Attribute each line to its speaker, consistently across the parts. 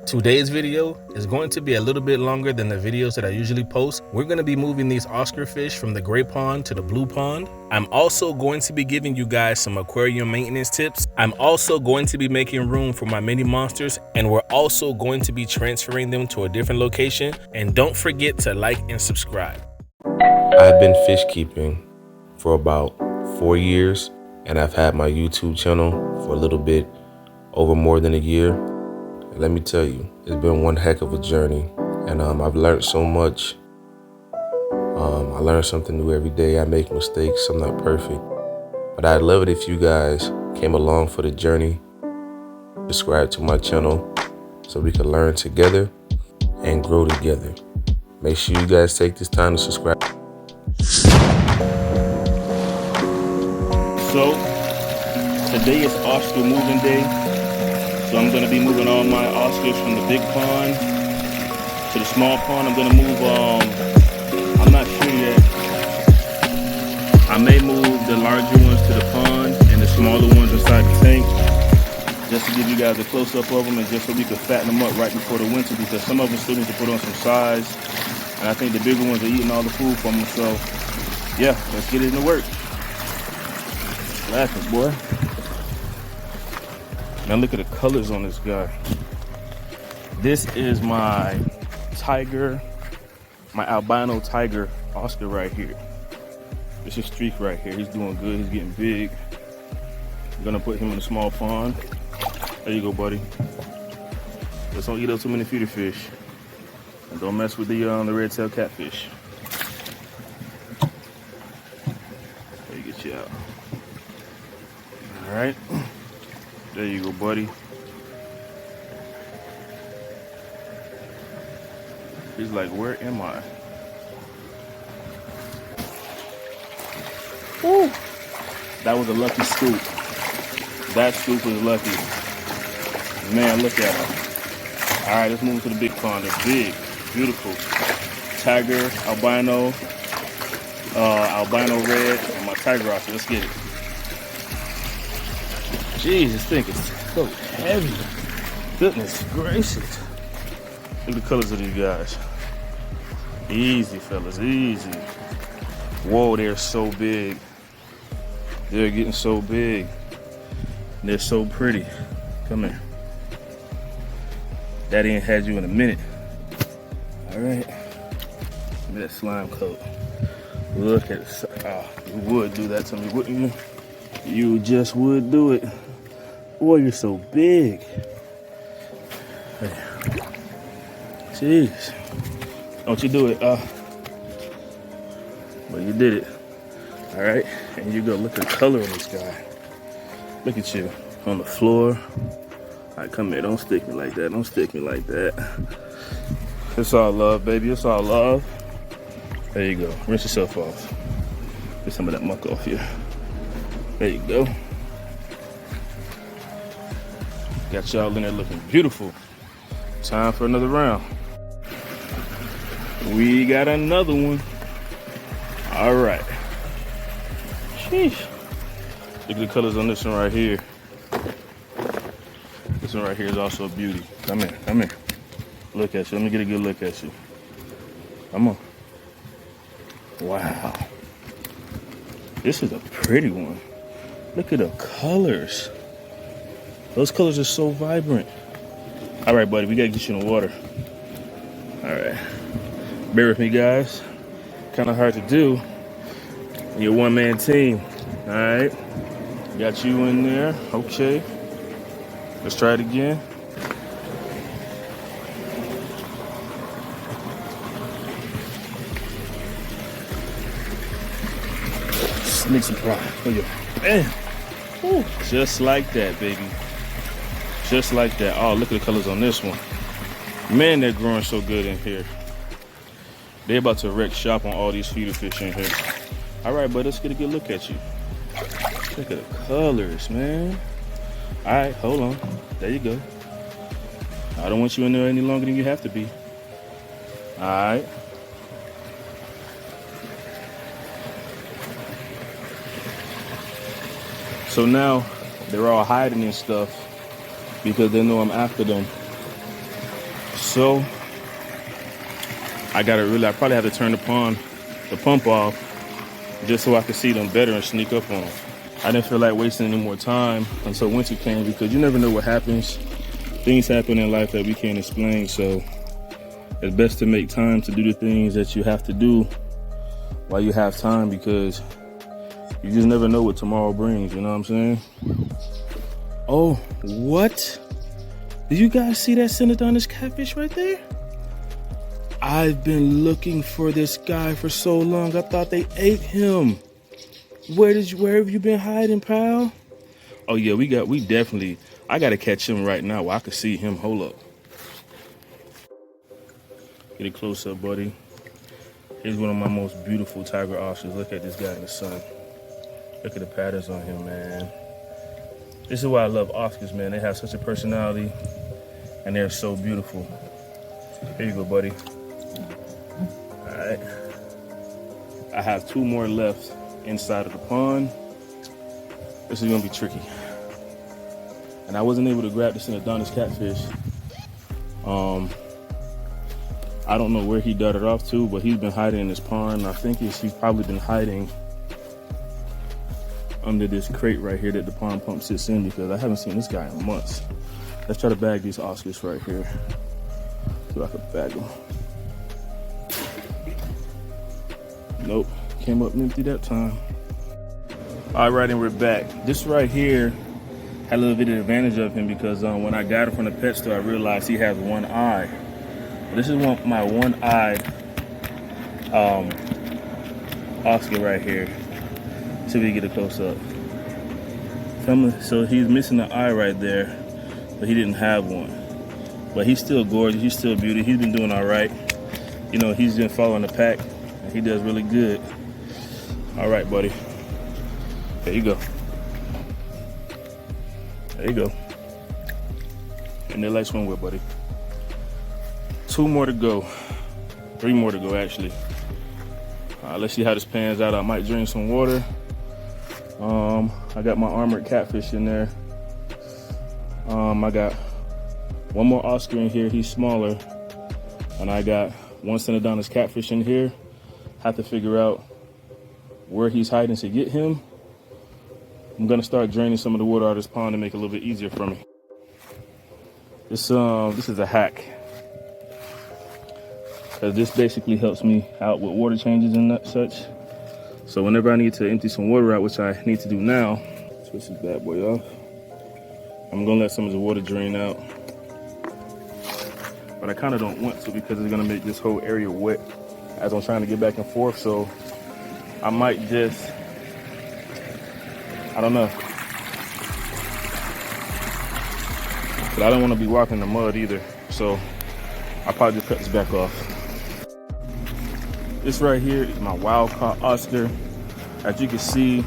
Speaker 1: Today's video is going to be a little bit longer than the videos that I usually post. We're going to be moving these Oscar fish from the gray pond to the blue pond. I'm also going to be giving you guys some aquarium maintenance tips. I'm also going to be making room for my mini monsters, and we're also going to be transferring them to a different location. And don't forget to like and subscribe.
Speaker 2: I've been fish keeping for about 4 years, and I've had my YouTube channel for a little bit over more than a year. Let me tell you, it's been one heck of a journey, and I've learned so much. I learn something new every day. I make mistakes. I'm not perfect, but I'd love it if you guys came along for the journey. Subscribe to my channel so we can learn together and grow together. Make sure you guys take this time to subscribe.
Speaker 1: So today is Oscar moving day. So I'm gonna be moving all my Oscars from the big pond to the small pond. I'm gonna move, I'm not sure yet. I may move the larger ones to the pond and the smaller ones inside the tank, just to give you guys a close up of them and just so we can fatten them up right before the winter, because some of them still need to put on some size. And I think the bigger ones are eating all the food from them. So yeah, let's get it into work. Laughing, boy. Now look at the colors on this guy. This is my tiger, my albino tiger Oscar right here. This is Streak right here. He's doing good. He's getting big. I'm gonna put him in a small pond. There you go, buddy. Just don't eat up too many feeder fish, and don't mess with the red-tailed catfish. Let me get you out. All right. There you go, buddy. He's like, where am I? Woo! That was a lucky scoop. That scoop was lucky. Man, look at him. All right, let's move to the big pond. They're big, beautiful. Tiger, albino, albino red, and my tiger Oscar. Let's get it. Jeez, this thing is so heavy. Goodness gracious. Look at the colors of these guys. Easy, fellas, easy. Whoa, they're so big. They're getting so big. They're so pretty. Come here. Daddy ain't had you in a minute. All right. Give me that slime coat. Look at it. Oh, you would do that to me, wouldn't you? You just would do it. Boy, you're so big. Jeez. Don't you do it. But you did it. All right. And you go. Look at the color of this guy. Look at you on the floor. All right, come here. Don't stick me like that. Don't stick me like that. It's all love, baby. It's all love. There you go. Rinse yourself off. Get some of that muck off here. There you go. Got y'all in there looking beautiful. Time for another round. We got another one. All right. Sheesh. Look at the colors on this one right here. This one right here is also a beauty. Come here, come here. Look at you. Let me get a good look at you. Come on. Wow. This is a pretty one. Look at the colors. Those colors are so vibrant. All right, buddy, we gotta get you in the water. All right. Bear with me, guys. Kind of hard to do. You're a one-man team. All right. Got you in there. Okay. Let's try it again. Sneak supply. Oh, yeah. Bam. Woo. Just like that, baby. Just like that. Oh, look at the colors on this one. Man, they're growing so good in here. They're about to wreck shop on all these feeder fish in here. All right, bud, let's get a good look at you. Look at the colors, man. All right, hold on. There you go. I don't want you in there any longer than you have to be. All right. So now they're all hiding and stuff because they know I'm after them. So I probably have to turn the pump off just so I can see them better and sneak up on them. I didn't feel like wasting any more time until winter came, because you never know what happens. Things happen in life that we can't explain, so it's best to make time to do the things that you have to do while you have time, because you just never know what tomorrow brings, you know what I'm saying? Oh, what? Did you guys see that Synodontis catfish right there? I've been looking for this guy for so long. I thought they ate him. Where have you been hiding, pal? Oh yeah, I gotta catch him right now where I can see him. Hold up. Get a close up, buddy. Here's one of my most beautiful tiger ostriches. Look at this guy in the sun. Look at the patterns on him, man. This is why I love ostriches, man. They have such a personality and they're so beautiful. Here you go, buddy. All right. I have 2 more left inside of the pond. This is gonna be tricky. And I wasn't able to grab the Synodontis catfish. I don't know where he darted off to, but he's been hiding in this pond. I think he's probably been hiding under this crate right here that the pond pump sits in, because I haven't seen this guy in months. Let's try to bag these ostriches right here. See if I can bag them. Nope, came up empty that time. All right, and we're back. This right here had a little bit of advantage of him, because when I got him from the pet store, I realized he has one eye. This is my one-eyed Oscar right here. See if we can get a close-up. So he's missing the eye right there, but he didn't have one. But he's still gorgeous. He's still beauty. He's been doing all right. You know, he's been following the pack, and he does really good. All right, buddy. There you go. There you go. And then let's swim with, buddy. 2 more to go. 3 more to go, actually. Let's see how this pans out. I might drink some water. I got my armored catfish in there. I got 1 more Oscar in here. He's smaller. And I got 1 Synodontis catfish in here. Have to figure out where he's hiding to get him. I'm gonna start draining some of the water out of this pond to make it a little bit easier for me. This is a hack. Because this basically helps me out with water changes and such. So whenever I need to empty some water out, which I need to do now, switch this bad boy off. I'm gonna let some of the water drain out. But I kind of don't want to, because it's gonna make this whole area wet as I'm trying to get back and forth. So I might just, I don't know. But I don't want to be walking in the mud either. So I'll probably just cut this back off. This right here is my wild caught Oscar. As you can see,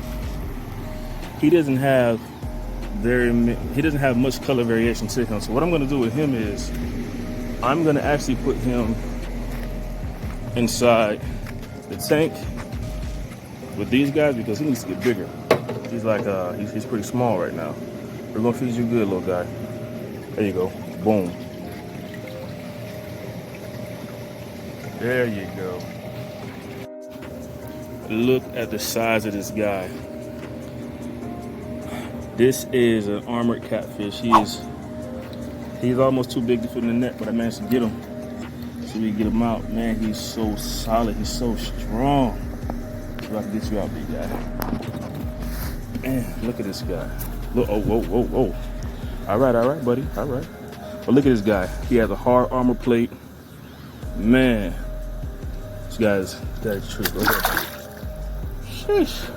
Speaker 1: he doesn't have much color variation to him. So what I'm gonna do with him is, I'm gonna actually put him inside the tank with these guys, because he needs to get bigger. He's like, he's pretty small right now. We're gonna feed you good, little guy. There you go, boom. There you go. Look at the size of this guy. This is an armored catfish. He's almost too big to fit in the net, but I managed to get him. So we get him out. Man, he's so solid. He's so strong. So I can get you out, big guy. Man, look at this guy. Look, oh, whoa, whoa, whoa. All right, buddy. All right. But look at this guy. He has a hard armor plate. Man, this guy's true. Go ahead. Sheesh.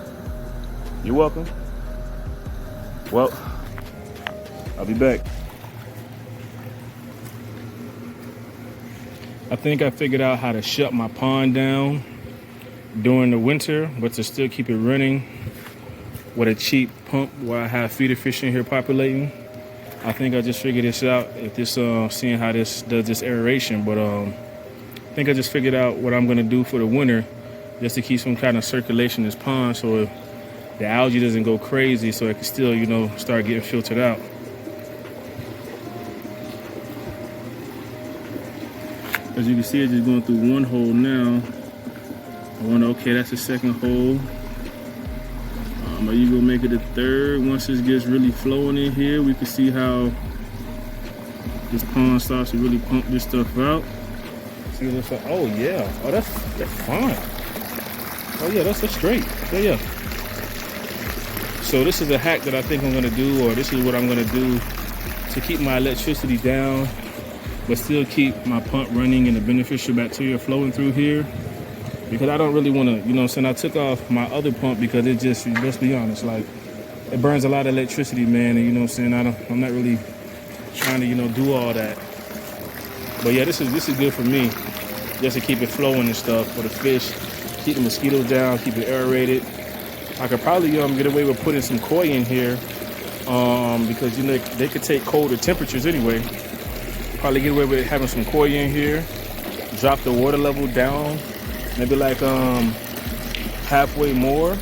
Speaker 1: You're welcome. Well, I'll be back. I think I figured out how to shut my pond down during the winter, but to still keep it running with a cheap pump while I have feeder fish in here populating. I think I just figured this out, if this seeing how this does this aeration, but I think I just figured out what I'm gonna do for the winter, just to keep some kind of circulation in this pond, so the algae doesn't go crazy, so it can still, you know, start getting filtered out. As you can see, it's just going through one hole now. I wonder, okay, that's the second hole. Are you gonna make it a third? Once this gets really flowing in here, we can see how this pond starts to really pump this stuff out. See what it looks like. Oh yeah. Oh, that's fine. Oh yeah, that's straight. Yeah. So this is a hack that I think I'm gonna do, or this is what I'm gonna do to keep my electricity down, but still keep my pump running and the beneficial bacteria flowing through here. Because I don't really want to, you know what I'm saying, I took off my other pump because it just, let's be honest, like, it burns a lot of electricity, man, and you know what I'm saying, I'm not really trying to, you know, do all that. But yeah, this is good for me, just to keep it flowing and stuff for the fish, keep the mosquitoes down, keep it aerated. I could probably get away with putting some koi in here, because, you know, they could take colder temperatures anyway. Probably get away with having some koi in here, drop the water level down, maybe like halfway more,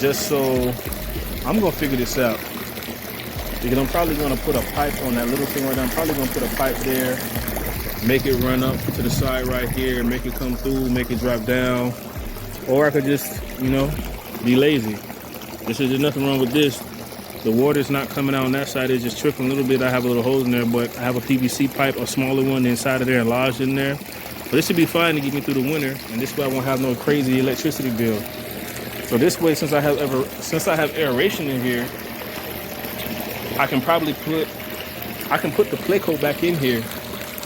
Speaker 1: just so I'm gonna figure this out, because I'm probably gonna put a pipe on that little thing right there. I'm probably gonna put a pipe there, make it run up to the side right here, make it come through, make it drop down, or I could just, you know, be lazy. There's nothing wrong with this. The water's not coming out on that side, it's just trickling a little bit. I have a little hose in there, but I have a PVC pipe, a smaller one inside of there, and lodged in there. But this should be fine to get me through the winter, and this way I won't have no crazy electricity bill. So this way, since I have aeration in here, I can put the play coat back in here,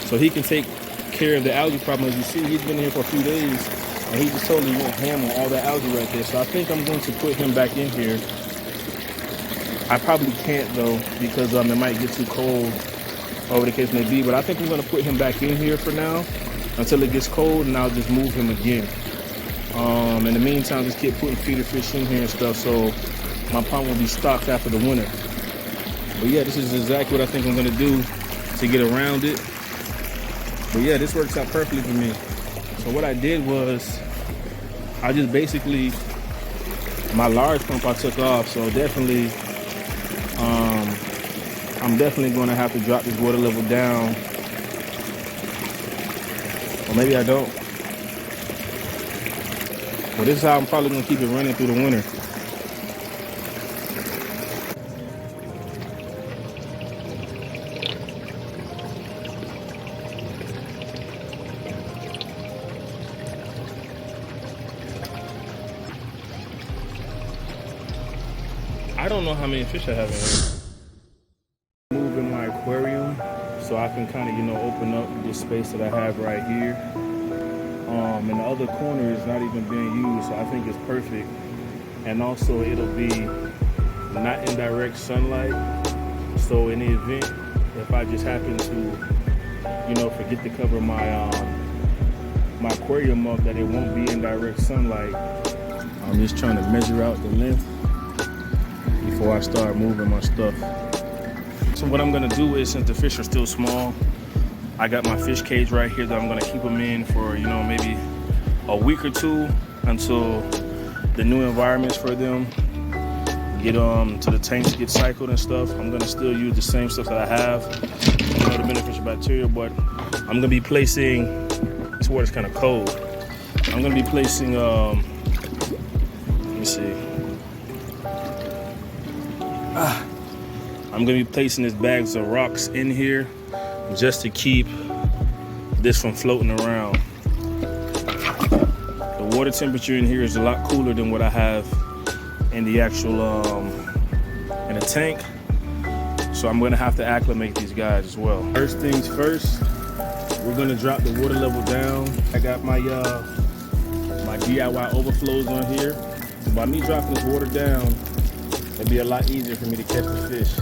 Speaker 1: so he can take care of the algae problem. As you see, he's been here for a few days, and he just totally went ham on all that algae right there. So I think I'm going to put him back in here. I probably can't though, because it might get too cold, whatever the case may be. But I think I'm going to put him back in here for now until it gets cold, and I'll just move him again. In the meantime, just keep putting feeder fish in here and stuff, so my pond will be stocked after the winter. But yeah, this is exactly what I think I'm going to do to get around it. But yeah, this works out perfectly for me. So what I did was, I just basically, my large pump I took off, so definitely, I'm definitely going to have to drop this water level down. Or maybe I don't. But this is how I'm probably going to keep it running through the winter. I don't know how many fish I have in here. Move in my aquarium so I can kind of, you know, open up this space that I have right here. And the other corner is not even being used, so I think it's perfect. And also it'll be not in direct sunlight. So in the event, if I just happen to, you know, forget to cover my my aquarium up, that it won't be in direct sunlight. I'm just trying to measure out the length before I start moving my stuff. So what I'm gonna do is, since the fish are still small, I got my fish cage right here that I'm gonna keep them in for, you know, maybe a week or two until the new environments for them get to the tanks get cycled and stuff. I'm gonna still use the same stuff that I have, you know, the beneficial bacteria, but I'm gonna be placing, this water's kind of cold. I'm gonna be placing, let me see. I'm gonna be placing these bags of rocks in here just to keep this from floating around. The water temperature in here is a lot cooler than what I have in the actual, in a tank. So I'm gonna have to acclimate these guys as well. First things first, we're gonna drop the water level down. I got my my DIY overflows on here. So by me dropping this water down, it'll be a lot easier for me to catch the fish.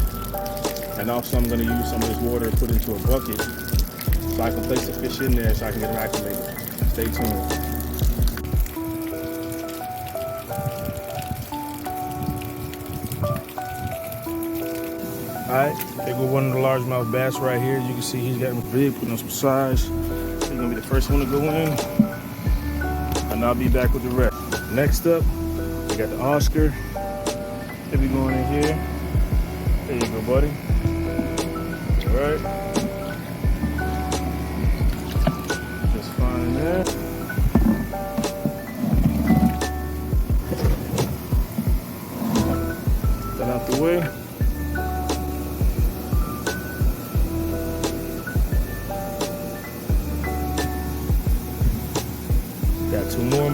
Speaker 1: And also I'm gonna use some of this water to put into a bucket so I can place the fish in there so I can get them acclimated. Stay tuned. Alright, here go one of the largemouth bass right here. You can see he's gotten big, putting on some size. He's gonna be the first one to go in. And I'll be back with the rest. Next up, we got the Oscar. He'll be going in here. There you go, buddy. All right.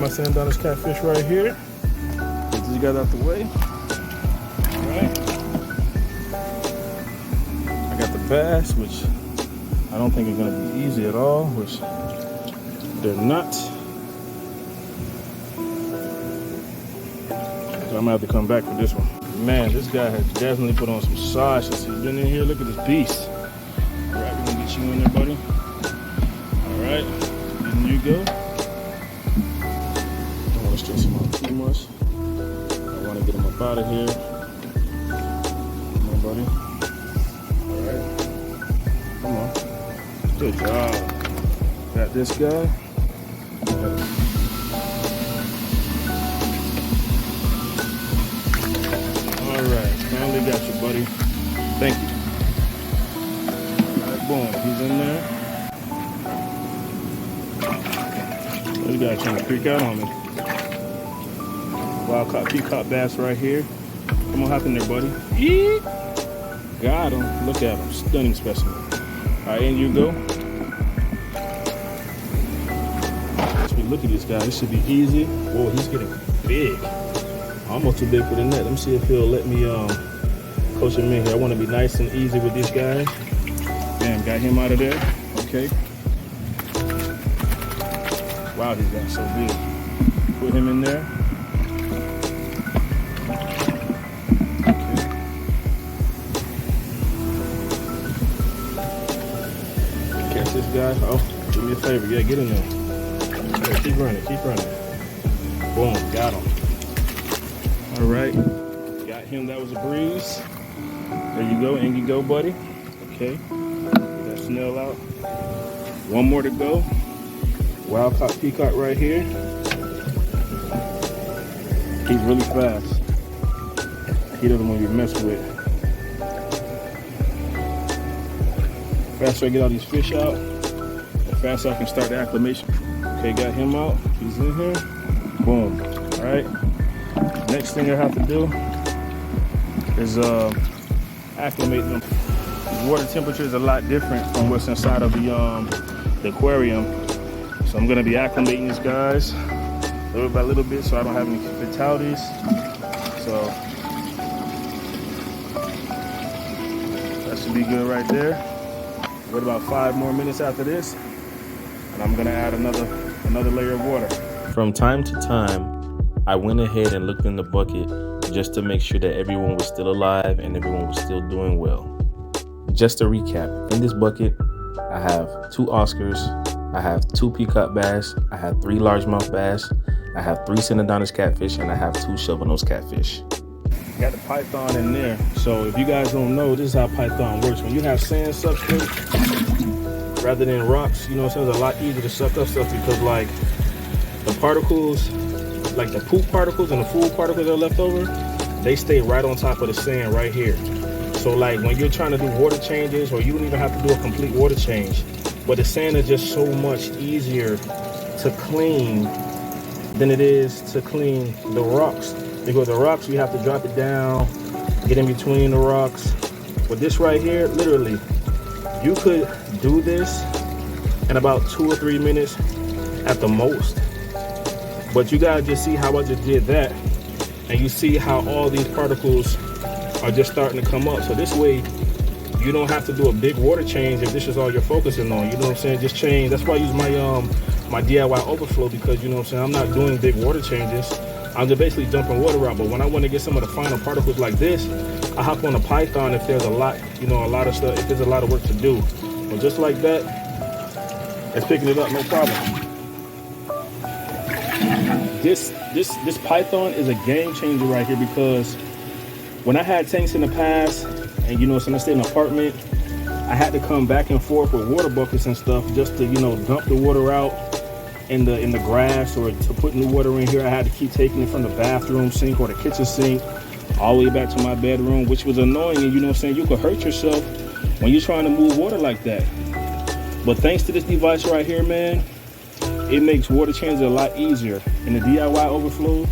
Speaker 1: of my Sandonis catfish right here. Get these guys out the way. Alright. I got the bass, which I don't think are going to be easy at all, which they're not. So I'm going to have to come back for this one. Man, this guy has definitely put on some size since he's been in here. Look at this beast. Alright, we're going to get you in there, buddy. Alright, in you go. Don't want to stress him out too much. I want to get him up out of here. Come on, buddy. Alright. Come on. Good job. Got this guy. Alright, finally got you, buddy. Thank you. Alright, boom. He's in there. This guy trying to freak out on me. Wild caught peacock bass right here. Come on, hop in there, buddy. Yee! Got him. Look at him. Stunning specimen. Alright, in you go. Look at this guy. This should be easy. Whoa, he's getting big. Almost too big for the net. Let me see if he'll let me coach him in here. I want to be nice and easy with this guy. Bam, got him out of there. Okay. Wow, he's gotten so big. Put him in there. Okay. Catch this guy. Oh, do me a favor. Yeah, get in there. Okay, keep running, keep running. Boom, got him. All right, got him. That was a breeze. There you go, in you go, buddy. Okay, get that snell out. One more to go. Wild caught peacock right here. He's really fast. He doesn't want to be messed with. Faster I get all these fish out, the faster I can start the acclimation. Okay, got him out. He's in here. Boom. All right. Next thing I have to do is acclimate them. The water temperature is a lot different from what's inside of the aquarium. So I'm gonna be acclimating these guys little by little bit so I don't have any fatalities. So that should be good right there. Wait about 5 more minutes after this, and I'm gonna add another layer of water.
Speaker 2: From time to time, I went ahead and looked in the bucket just to make sure that everyone was still alive and everyone was still doing well. Just to recap, in this bucket, I have 2 Oscars, I have 2 peacock bass, I have 3 largemouth bass, I have 3 Sandonis catfish, and I have 2 shovel-nose catfish.
Speaker 1: Got the python in there. So if you guys don't know, this is how python works. When you have sand substrate rather than rocks, you know what I'm saying, it's a lot easier to suck up stuff because like the particles, like the poop particles and the food particles that are left over, they stay right on top of the sand right here. So like when you're trying to do water changes, or you don't even have to do a complete water change, but the sand is just so much easier to clean than it is to clean the rocks. Because the rocks, you have to drop it down, get in between the rocks. But this right here, literally, you could do this in about 2 or 3 minutes at the most. But you gotta just see how I just did that, and you see how all these particles are just starting to come up. So this way, you don't have to do a big water change if this is all you're focusing on. You know what I'm saying? Just change. That's why I use my my DIY overflow, because you know what I'm saying, I'm not doing big water changes. I'm just basically dumping water out. But when I want to get some of the finer particles like this, I hop on a python if there's a lot, you know, a lot of stuff, if there's a lot of work to do. But just like that, it's picking it up, no problem. This python is a game changer right here, because when I had tanks in the past, and you know, so I stayed in an apartment, I had to come back and forth with water buckets and stuff just to, you know, dump the water out in the grass, or to put new water in here. I had to keep taking it from the bathroom sink or the kitchen sink all the way back to my bedroom, which was annoying. And you know what I'm saying, you could hurt yourself when you're trying to move water like that. But thanks to this device right here, man, it makes water changes a lot easier. In the DIY overflow,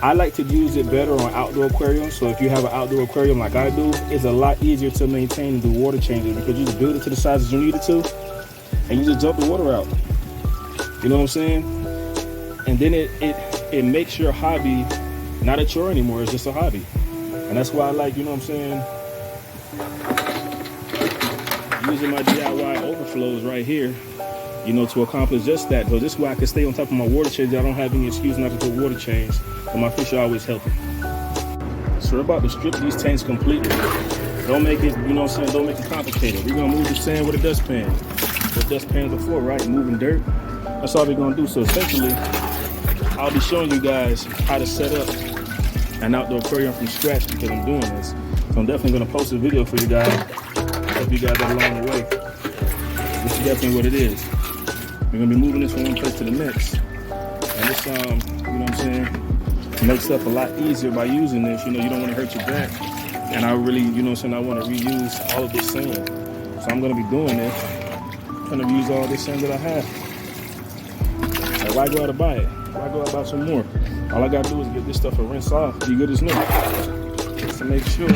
Speaker 1: I like to use it better on outdoor aquariums. So if you have an outdoor aquarium like I do, it's a lot easier to maintain and do water changes, because you just build it to the sizes you need it to, and you just dump the water out. You know what I'm saying? And then it makes your hobby not a chore anymore. It's just a hobby. And that's why I like, you know what I'm saying, using my DIY overflows right here, you know, to accomplish just that. But this way I can stay on top of my water change. I don't have any excuse not to put water change, but my fish are always healthy. So we're about to strip these tanks completely. Don't make it, you know what I'm saying, don't make it complicated. We're gonna move the sand with a dustpan. With dustpans before, right? Moving dirt. That's all we're gonna do. So essentially, I'll be showing you guys how to set up an outdoor aquarium from scratch because I'm doing this. So I'm definitely gonna post a video for you guys. Help you guys out along the way. This is definitely what it is. We're gonna be moving this from one place to the next. And this, you know what I'm saying, makes stuff a lot easier by using this. You know, you don't wanna hurt your back. And I really, you know what I'm saying, I wanna reuse all of this sand. So I'm gonna be doing this. I'm gonna use all this sand that I have. Like, why go out and buy it? Why go out and buy some more? All I gotta do is get this stuff and rinse off. Be good as new. Just to make sure I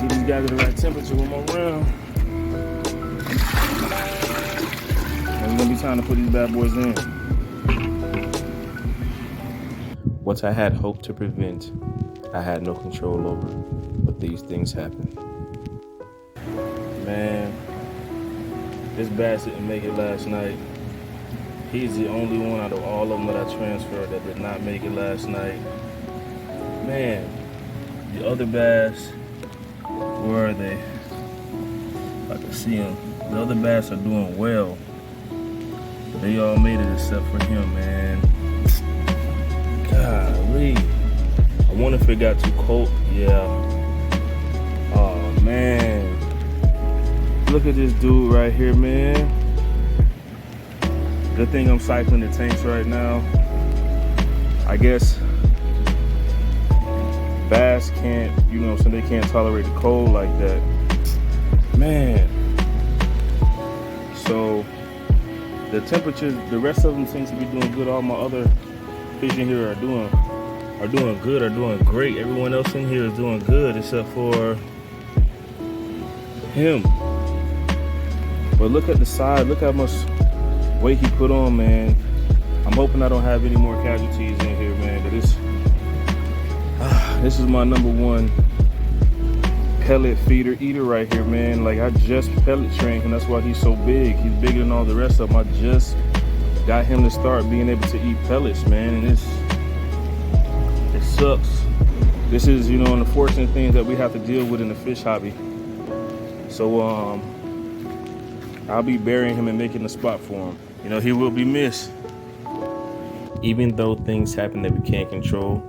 Speaker 1: get these guys at the right temperature one more round. And it's gonna be time to put these bad boys in.
Speaker 2: What I had hoped to prevent, I had no control over, but these things happen.
Speaker 1: Man, this bass didn't make it last night. He's the only one out of all of them that I transferred that did not make it last night. Man, the other bass, where are they? I can see them. The other bass are doing well. They all made it except for him, man. Golly. I wonder if it got too cold. Yeah. Oh, man. Look at this dude right here, man. Good thing I'm cycling the tanks right now. I guess bass can't, you know, so they can't tolerate the cold like that. Man. So the temperatures, the rest of them seem to be doing good. All my other fish in here are doing good, are doing great. Everyone else in here is doing good except for him. But look at the side, look how much weight he put on, man. I'm hoping I don't have any more casualties in here, man. But this is my #1 pellet feeder eater right here, man. Like, I just pellet trained him. That's why he's so big. He's bigger than all the rest of them. I just got him to start being able to eat pellets, man. And it sucks. This is, you know, an unfortunate thing that we have to deal with in the fish hobby. So I'll be burying him and making a spot for him. You know, he will be missed.
Speaker 2: Even though things happen that we can't control,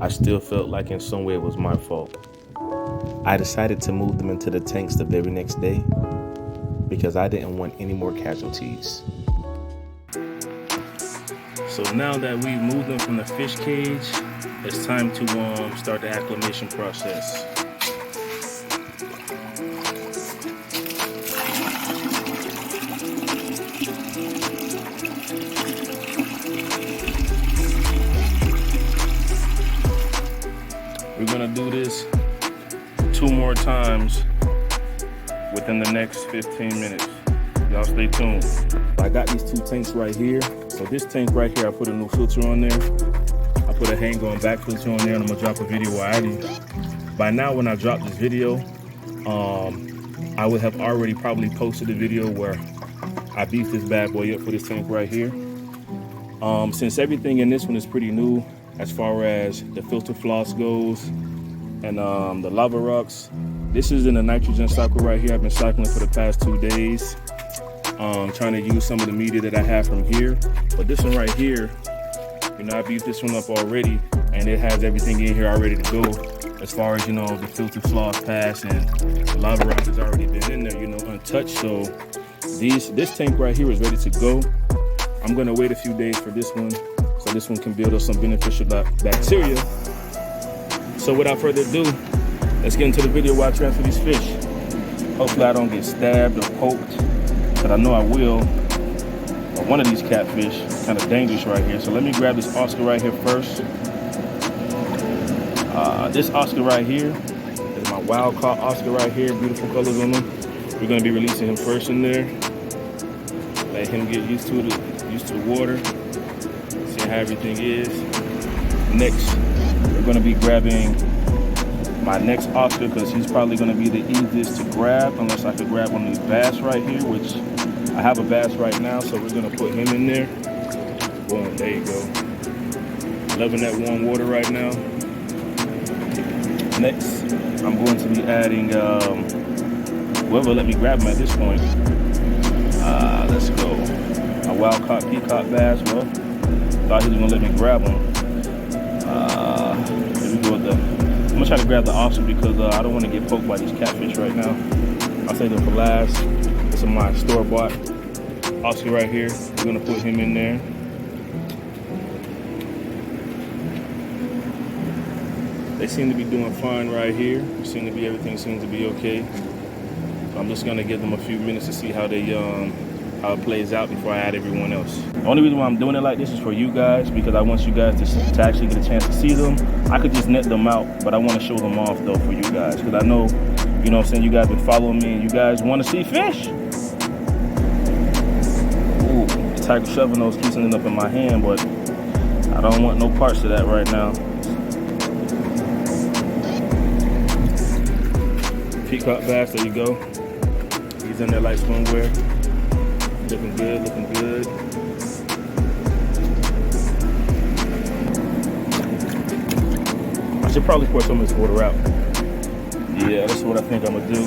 Speaker 2: I still felt like in some way it was my fault. I decided to move them into the tanks the very next day because I didn't want any more casualties.
Speaker 1: So now that we've moved them from the fish cage, it's time to start the acclimation process. We're gonna do this 2 more times within the next 15 minutes. Y'all stay tuned. I got these 2 tanks right here. So this tank right here, I put a new filter on there. I put a hang-on back filter on there, and I'm gonna drop a video by now when I drop this video, I would have already probably posted a video where I beefed this bad boy up for this tank right here. Since everything in this one is pretty new, as far as the filter floss goes and the lava rocks, this is in a nitrogen cycle right here. I've been cycling for the past 2 days, trying to use some of the media that I have from here. But this one right here, you know, I beefed this one up already, and it has everything in here already to go. As far as, you know, the filter floss pass and the lava rock has already been in there, you know, untouched. So this tank right here is ready to go. I'm gonna wait a few days for this one, so this one can build up some beneficial bacteria. So without further ado, let's get into the video while I transfer these fish. Hopefully I don't get stabbed or poked, but I know I will. Or one of these catfish, kind of dangerous right here. So let me grab this Oscar right here first. This Oscar right here is my wild caught Oscar right here. Beautiful colors on him. We're gonna be releasing him first in there. Let him get used to the water. how everything is. Next, we're gonna be grabbing my next Oscar because he's probably gonna be the easiest to grab unless I could grab one of these bass right here, which I have a bass right now, so we're gonna put him in there. Boom, there you go. Loving that warm water right now. Next, I'm going to be adding whoever let me grab him at this point. Let's go. A wild caught peacock bass. Well, thought he was gonna let me grab him. Here we go with I'm gonna try to grab the Oscar because I don't want to get poked by these catfish right now. I'll save them for last. This is my store-bought Oscar right here. We're gonna put him in there. They seem to be doing fine right here. Everything seems to be okay. So I'm just gonna give them a few minutes to see how it plays out before I add everyone else. The only reason why I'm doing it like this is for you guys, because I want you guys to actually get a chance to see them. I could just net them out, but I want to show them off though for you guys, because I know, you know what I'm saying, you guys been following me and you guys want to see fish. Ooh, the tiger shovel nose keeps ending up in my hand, but I don't want no parts of that right now. Peacock bass, there you go. He's in there like swimwear. Looking good, looking good. I should probably pour some of this water out. Yeah, that's what I think I'm gonna do.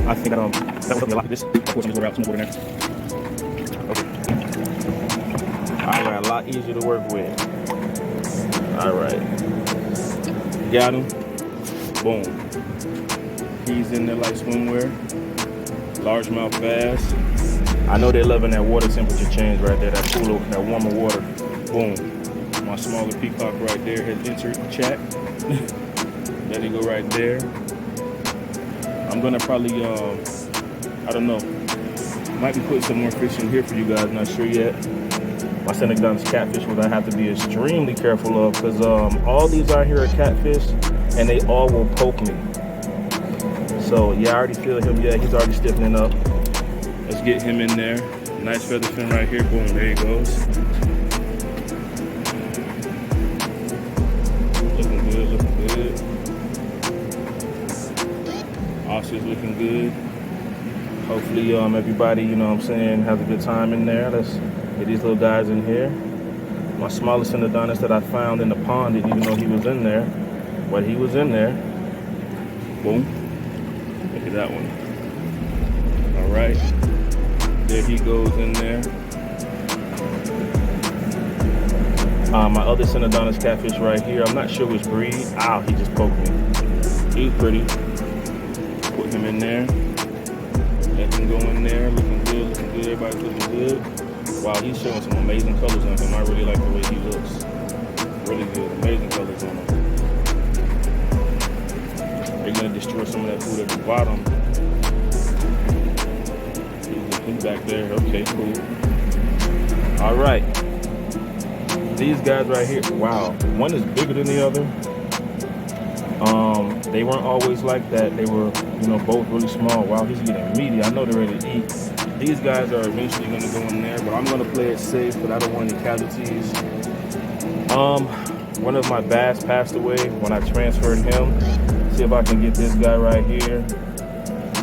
Speaker 1: I think that will help me a lot with this. I'll pour some of this water out, some water in there. Okay. Alright, a lot easier to work with. Alright. Got him. Boom. He's in there like swimwear. Largemouth bass. I know they're loving that water temperature change right there, that cooler, that warmer water. Boom. My smaller peacock right there has entered the chat. There they go right there. I'm gonna probably, I don't know, might be putting some more fish in here for you guys, not sure yet. My St. John's catfish, what I have to be extremely careful of, because all these out here are catfish, and they all will poke me. So yeah, I already feel him. Yeah, he's already stiffening up. Let's get him in there. Nice feather fin right here. Boom, there he goes. Looking good, looking good. Oscar's looking good. Hopefully everybody, you know what I'm saying, has a good time in there. Let's get these little guys in here. My smallest endodonis that I found in the pond didn't even know he was in there, but he was in there. Boom. Look at that one. All right. There he goes in there. My other Synodontis catfish right here. I'm not sure which breed. Ow, he just poked me. He's pretty. Put him in there. Let him go in there. Looking good, looking good. Everybody's looking good. Wow, he's showing some amazing colors on him. I really like the way he looks. Really good. Amazing colors on him. They're gonna destroy some of that food at the bottom. He's back there. Okay, cool. All right. These guys right here. Wow. One is bigger than the other. They weren't always like that. They were, you know, both really small. Wow, he's getting meaty. I know they're ready to eat. These guys are eventually gonna go in there, but I'm gonna play it safe, but I don't want any casualties. One of my bass passed away when I transferred him. See if I can get this guy right here.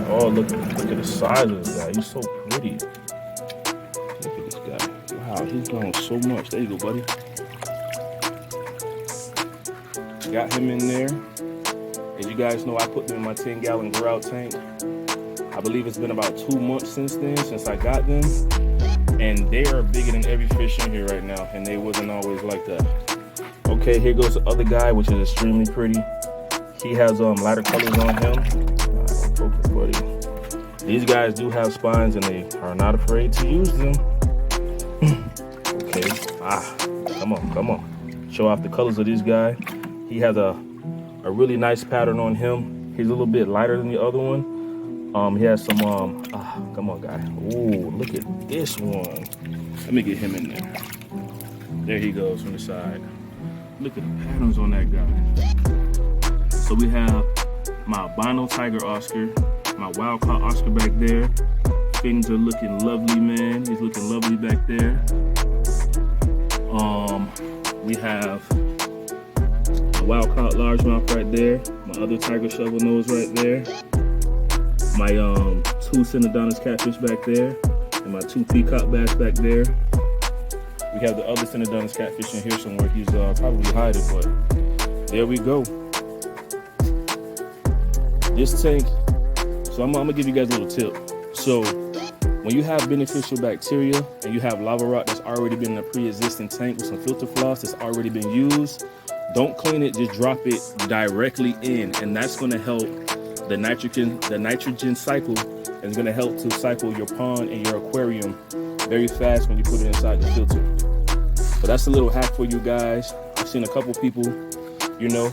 Speaker 1: Oh, look at the size of this guy. He's so pretty. Look at this guy. Wow, he's grown so much. There you go, buddy. Got him in there. As you guys know, I put them in my 10-gallon grow tank. I believe it's been about 2 months since then, since I got them. And they are bigger than every fish in here right now, and they wasn't always like that. Okay, here goes the other guy, which is extremely pretty. He has lighter colors on him. Focus, buddy. These guys do have spines, and they are not afraid to use them. Okay, come on. Show off the colors of this guy. He has a really nice pattern on him. He's a little bit lighter than the other one. He has some, come on, guy. Ooh, look at this one. Let me get him in there. There he goes from the side. Look at the patterns on that guy. So we have my albino tiger Oscar, my wild caught Oscar back there. Fins are looking lovely, man. He's looking lovely back there. We have a wild caught largemouth right there, my other tiger shovel nose right there, my 2 Synodontis catfish back there, and my 2 peacock bass back there. We have the other Synodontis catfish in here somewhere. He's probably hiding, but there we go. This tank, so I'm gonna give you guys a little tip. So when you have beneficial bacteria and you have lava rock that's already been in a pre-existing tank with some filter floss that's already been used, don't clean it, just drop it directly in, and that's gonna help the nitrogen cycle, and it's gonna help to cycle your pond and your aquarium very fast when you put it inside the filter. So that's a little hack for you guys. I've seen a couple people, you know,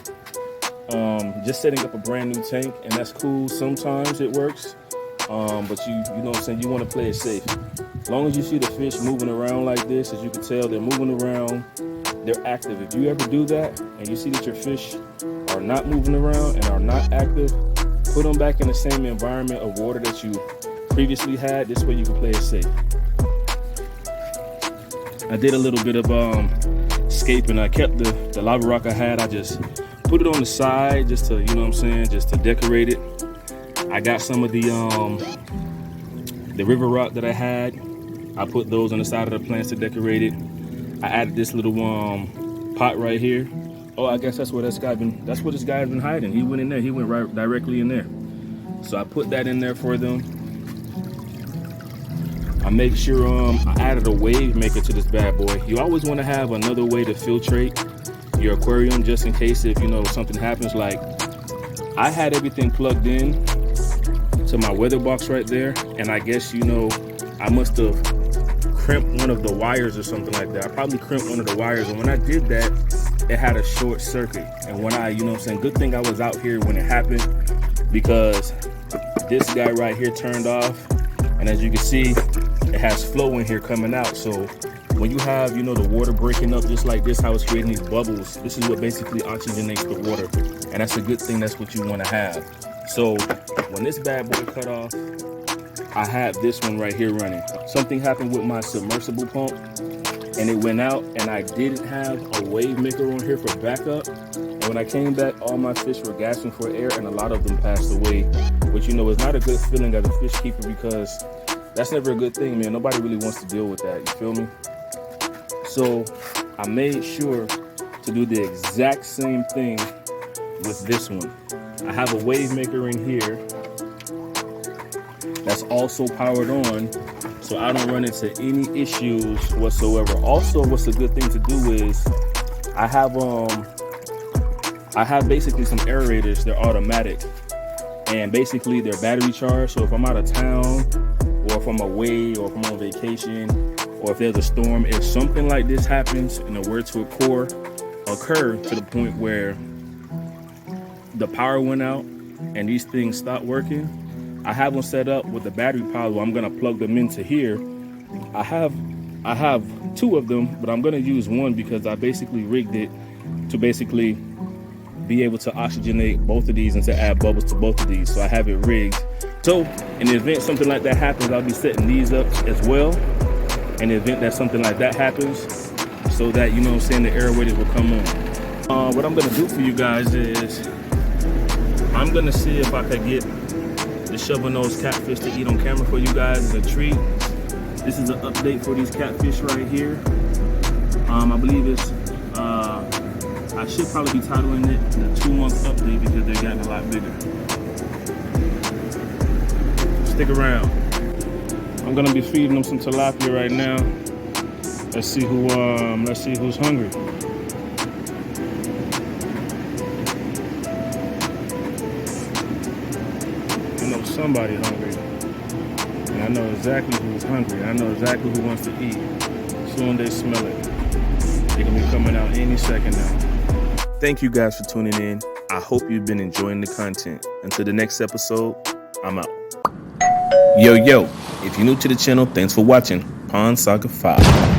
Speaker 1: just setting up a brand new tank, and that's cool. Sometimes it works, but you know what I'm saying, you want to play it safe. As long as you see the fish moving around like this, as you can tell, they're moving around, they're active. If you ever do that and you see that your fish are not moving around and are not active, put them back in the same environment of water that you previously had. This way you can play it safe. I did a little bit of scaping. I kept the lava rock I had. I just put it on the side just to, you know what I'm saying, just to decorate it. I got some of the river rock that I had. I put those on the side of the plants to decorate it. I added this little pot right here. Oh, I guess that's where this guy's been hiding. He went in there. He went right directly in there. So I put that in there for them. I make sure I added a wave maker to this bad boy. You always want to have another way to filtrate your aquarium just in case if, you know, something happens. Like I had everything plugged in to my weather box right there, and I guess, you know, I must have crimped one of the wires or something like that. I probably crimped one of the wires, and when I did that, it had a short circuit. And when I, you know what I'm saying, good thing I was out here when it happened, because this guy right here turned off, and as you can see, it has flow in here coming out. So when you have, you know, the water breaking up just like this, how it's creating these bubbles, this is what basically oxygenates the water, and that's a good thing. That's what you want to have. So when this bad boy cut off, I had this one right here running. Something happened with my submersible pump, and it went out, and I didn't have a wave maker on here for backup. And when I came back, all my fish were gasping for air, and a lot of them passed away, which, you know, is not a good feeling as a fish keeper, because that's never a good thing, man. Nobody really wants to deal with that, you feel me? So I made sure to do the exact same thing with this one. I have a wave maker in here that's also powered on, so I don't run into any issues whatsoever. Also, what's a good thing to do is I have basically some aerators. They're automatic, and basically they're battery charged. So if I'm out of town, or if I'm away, or if I'm on vacation, or if there's a storm, if something like this happens and it were to occur to the point where the power went out and these things stopped working, I have them set up with the battery power where I'm gonna plug them into here. I have 2 of them, but I'm gonna use one because I basically rigged it to basically be able to oxygenate both of these and to add bubbles to both of these. So I have it rigged. So in the event something like that happens, I'll be setting these up as well. In the event that something like that happens, so that, you know what I'm saying, the aerators will come on. What I'm gonna do for you guys is I'm gonna see if I could get the shovel-nosed catfish to eat on camera for you guys as a treat. This is an update for these catfish right here. I believe it's, I should probably be titling it the 2-month update because they're getting a lot bigger. Stick around. I'm gonna be feeding them some tilapia right now. Let's see who's hungry. I know somebody hungry, and I know exactly who's hungry. I know exactly who wants to eat. Soon they smell it. They're gonna be coming out any second now. Thank you guys for tuning in. I hope you've been enjoying the content. Until the next episode, I'm out. Yo, if you're new to the channel, thanks for watching Pond Saga 5.